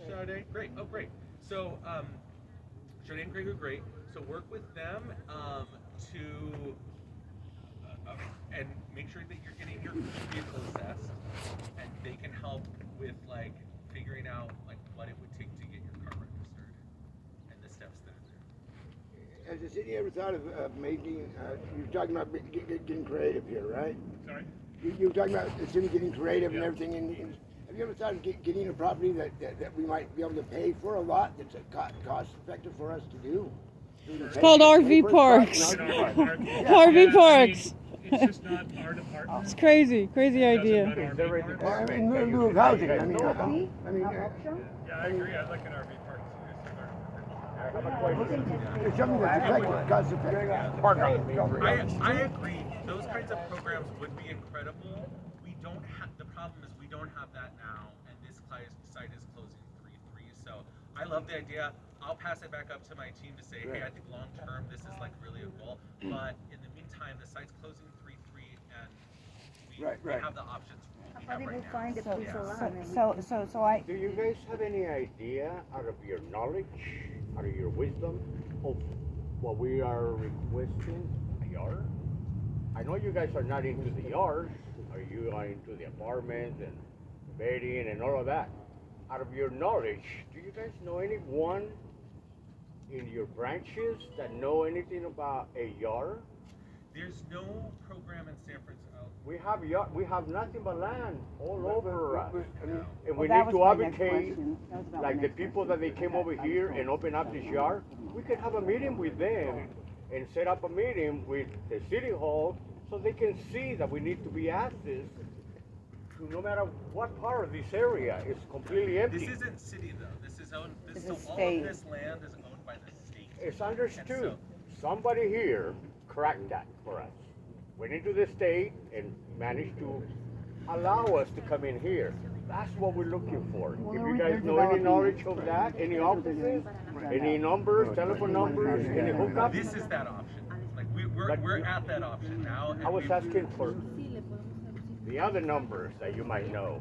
Sade, great. Oh, great. So, Sade and Craig are great. So work with them to and make sure that you're getting your vehicle assessed, and they can help with like figuring out like what it would take to get your car registered and the steps that are there. Has the city ever thought of making? You're talking about getting creative here, right? Sorry. You're talking about the city getting creative and everything. Have you ever thought of getting a property that we might be able to pay for a lot that's cost effective for us to do? It's called RV parks. RV parks. It's just not our department. It's crazy idea. I mean, in lieu of housing. I mean, Yeah, I agree. I'd like an RV park. it's something that's effective, cost effective. I agree. Those kinds of programs would be incredible. We don't have the problem is we don't have that now, and this site is closing 3/3. So I love the idea. I'll pass it back up to my team to say, hey, I think long term this is like really a goal. But in the meantime, the site's closing 3/3, and we have the options. Find a piece of land. So Do you guys have any idea, out of your knowledge, out of your wisdom, of what we are requesting, a yard? I know you guys are not into the yards, or you are into the apartments and bedding and all of that. Out of your knowledge, do you guys know anyone in your branches that know anything about a yard? There's no program in San Francisco. We have nothing but land all over us. And we that need was to my next advocate, question. That was about like my the next people that they came over here and open up this yard. We could have a meeting with them and set up a meeting with the city hall so they can see that we need to be access to no matter what part of this area is completely empty. This isn't city though. This is owned. This So is all state. of this land is owned by the state. It's understood. And Somebody here cracked that for us. Went into the state and managed to allow us to come in here. That's what we're looking for. If you guys know any knowledge of that, any offices, any numbers, telephone numbers, any hookups. This is that option. Like we're at that option now. And I was asking for the other numbers that you might know.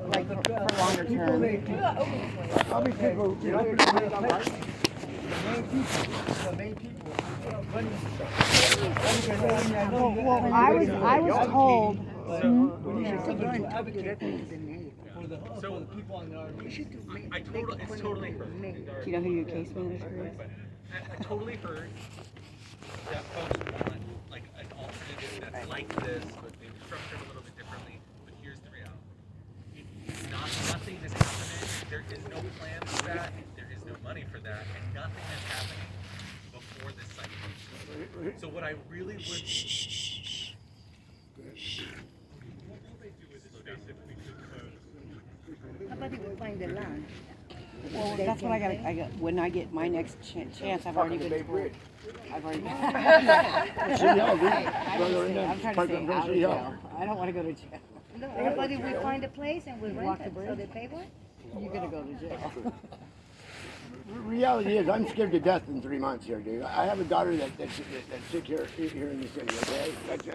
like for longer term. How many people, the main people running Well, I was told. we need somebody to advocate for the people on the RV. It's totally heard. Do you know who your case manager is? I totally heard that folks want like an alternative that's like this, but maybe structured a little bit differently. But here's the reality: nothing is happening. There is no plan for that. There is no money for that, and nothing is happening before this site closes. So what I really would. Somebody will find the land. Well, that's what I got. When I get my next chance, I've already been told. I've already been. I'm trying to stay out of jail. I don't want to go to jail. No, everybody will find a place and will rent it, so they pay for it? You're gonna go to jail. reality is, I'm scared to death in 3 months here, dude. I have a daughter that's sick here in the city, okay? That's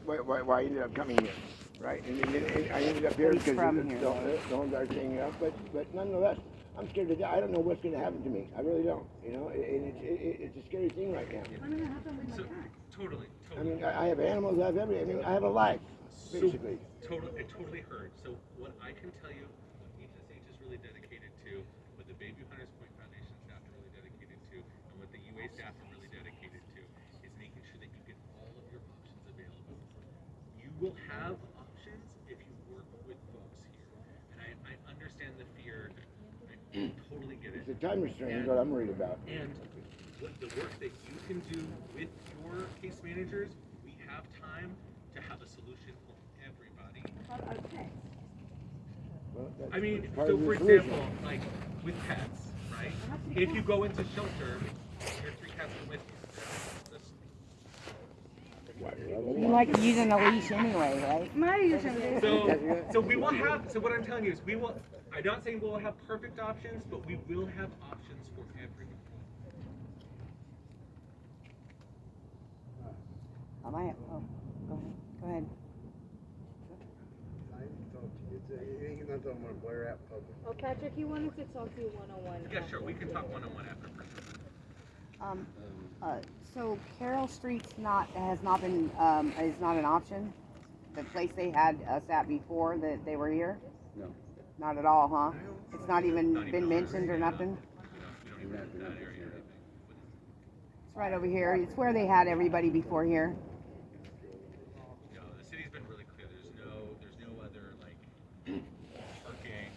why I ended up coming here, right? And I ended up here because the homes are staying up, but nonetheless, I'm scared to death. I don't know what's going to happen to me. I really don't, you know? And it's a scary thing right now. So, totally. I mean, I have animals, I have everything. I mean, I have a life, basically. It totally heard. So what I can tell you, what HSH is really dedicated to, what the Bayview Hunters Point Foundation staff are really dedicated to, and what the UA staff are really dedicated to, is making sure that you get all of your options available. You will have options if you work with folks here. And I understand the fear. I totally get it. It's a time restraint is what I'm worried about. And what the work that you can do with your case managers, we have time to have a solution for everybody. Well, I mean, part so of the for solution. example, like with pets, right? If you go into shelter, your 3 cats are with you. You like using a leash anyway, right? Mary using this. So we will have. So what I'm telling you is, we will. I'm not saying we'll have perfect options, but we will have options for everyone. I might. Oh, go ahead. I talked to you Oh, Patrick, he wanted to talk to you one-on-one. Yeah, sure. We can talk one-on-one after for sure. So Carroll Street's is not an option. The place they had us at before that they were here. No. Not at all, huh? It's not even been mentioned or nothing. We don't even have that area or anything. It's right over here. It's where they had everybody before here. No, the city's been really clear. There's no other like parking.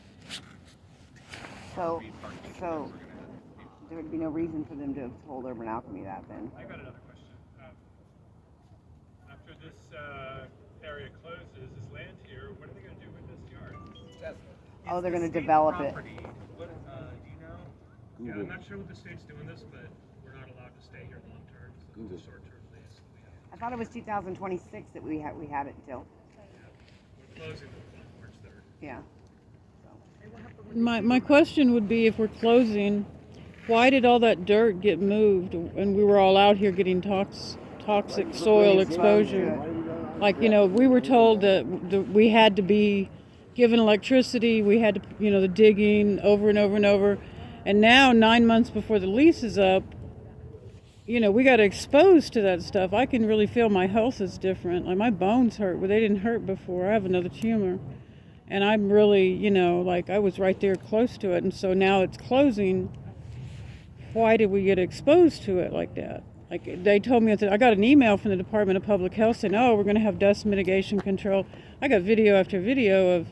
So We're gonna there would be no reason for them to have told Urban Alchemy that then. I got another question. After this area closes, this land here, what are they going to do with this yard? Oh, they're going to develop it. What, do you know? Yeah, I'm not sure what the state's doing this, but we're not allowed to stay here long term. So it's a short term lease. I thought it was 2026 that we had it until. We're closing on March 3rd. Yeah. My question would be, if we're closing, why did all that dirt get moved and we were all out here getting toxic soil exposure? Like, you know, we were told that we had to be given electricity, we had to, you know, the digging over and over and over. And now, 9 months before the lease is up, you know, we got exposed to that stuff. I can really feel my health is different. Like, my bones hurt, but they didn't hurt before. I have another tumor. And I'm really, you know, like, I was right there close to it. And so now it's closing. Why did we get exposed to it like that? Like, they told me, I got an email from the Department of Public Health saying, oh, we're going to have dust mitigation control. I got video after video of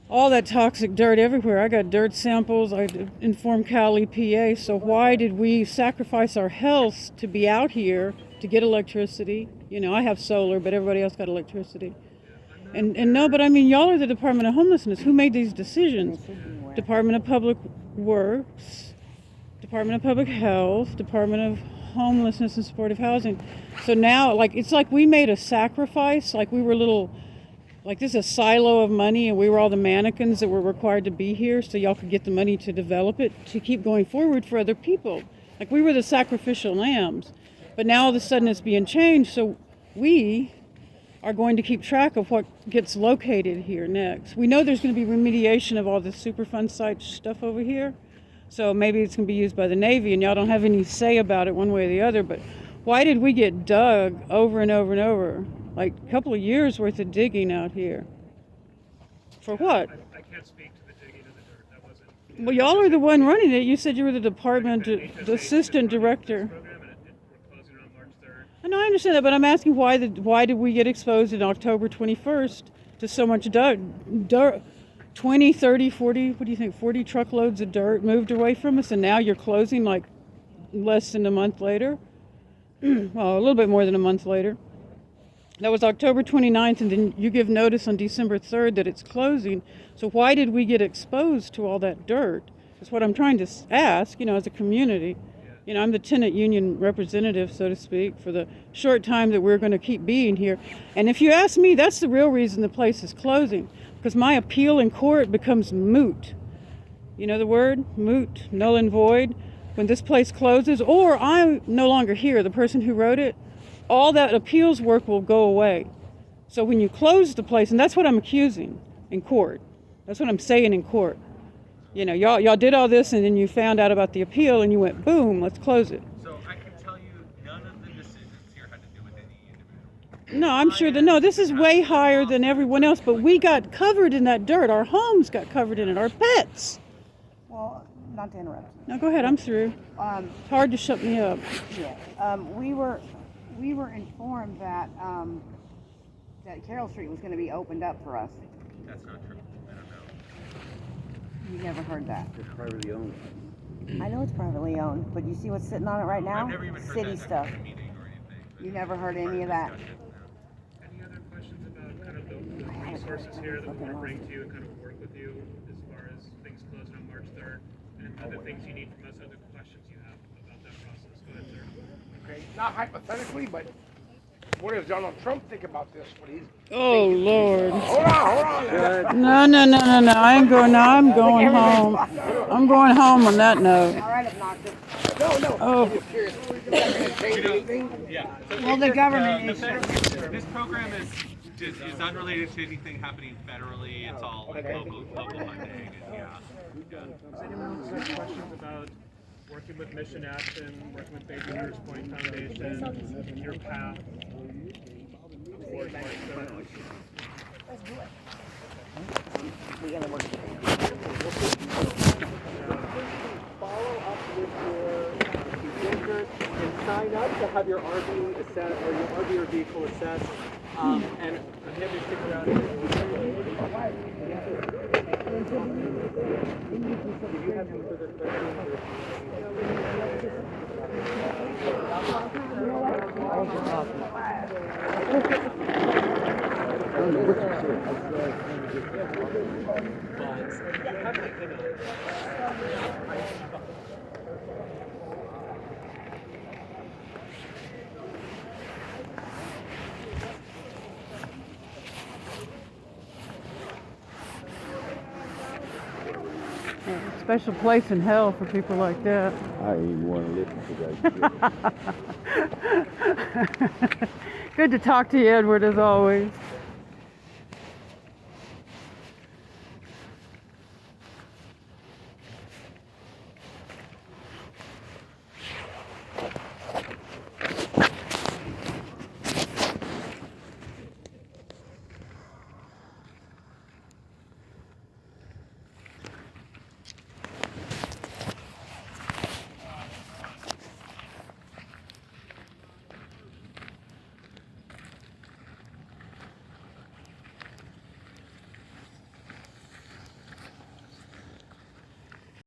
all that toxic dirt everywhere. I got dirt samples. I informed Cal EPA. So why did we sacrifice our health to be out here to get electricity? You know, I have solar, but everybody else got electricity. And no, but I mean, y'all are the Department of Homelessness. Who made these decisions? Department of Public Works, Department of Public Health, Department of Homelessness and Supportive Housing. So now, like, it's like we made a sacrifice. Like, we were like, this is a silo of money, and we were all the mannequins that were required to be here so y'all could get the money to develop it, to keep going forward for other people. Like, we were the sacrificial lambs. But now all of a sudden it's being changed, so we are going to keep track of what gets located here next. We know there's going to be remediation of all the Superfund site stuff over here. So maybe it's going to be used by the Navy, and y'all don't have any say about it one way or the other. But why did we get dug over and over and over? Like a couple of years worth of digging out here. For what? I can't speak to the digging of the dirt. That wasn't. Well, y'all are the one running it. You said you were the department, the assistant director. We're closing on March 3rd. I know, I understand that, but I'm asking why did we get exposed on October 21st to so much dirt? 20, 30, 40, what do you think, 40 truckloads of dirt moved away from us, and now you're closing like less than a month later? Well, a little bit more than a month later. That was October 29th, and then you give notice on December 3rd that it's closing. So why did we get exposed to all that dirt? That's what I'm trying to ask, you know, as a community. You know, I'm the tenant union representative, so to speak, for the short time that we're going to keep being here. And if you ask me, that's the real reason the place is closing, because my appeal in court becomes moot. You know the word? Moot, null and void. When this place closes, or I'm no longer here, the person who wrote it, all that appeals work will go away. So when you close the place, and that's what I'm accusing in court. That's what I'm saying in court. You know, y'all did all this, and then you found out about the appeal, and you went, boom, let's close it. So I can tell you none of the decisions here had to do with any individual. No, I'm sure that, no, this is way higher than everyone else, but we got covered in that dirt. Our homes got covered in it, our pets. Well, not to interrupt. No, go ahead, I'm through. It's hard to shut me up. Yeah. We were informed that that Carroll Street was going to be opened up for us. That's not true. I don't know. You never heard that. It's privately owned. I know it's privately owned, but you see what's sitting on it right now? I've never even heard City that stuff. at a meeting or anything. But You never heard any of that? Any other questions about kind of the resources here that we want to bring to you and kind of work with you as far as things closing on March 3rd and other things you need from us, other questions you have about that process? Go ahead, sir. Okay, not hypothetically, but what does Donald Trump think about this? What he's Oh, Lord. hold on. No. I ain't going, no, I'm going home. I'm going home on that note. All right, obnoxious. No. Oh. I'm just curious. Is that going to change anything? Yeah. Well, the government This program is It's unrelated to anything happening federally. It's all local funding. And yeah. Does anyone have questions about working with Mission Action, working with Baby Hunters Point Foundation, your path towards March 3rd? Follow up with your filter and sign up to have your RV assessed or your RV or vehicle assessed. And I'm happy to stick around. If you have any further Special place in hell for people like that. I even want to listen to that. Good to talk to you, Edward, as always.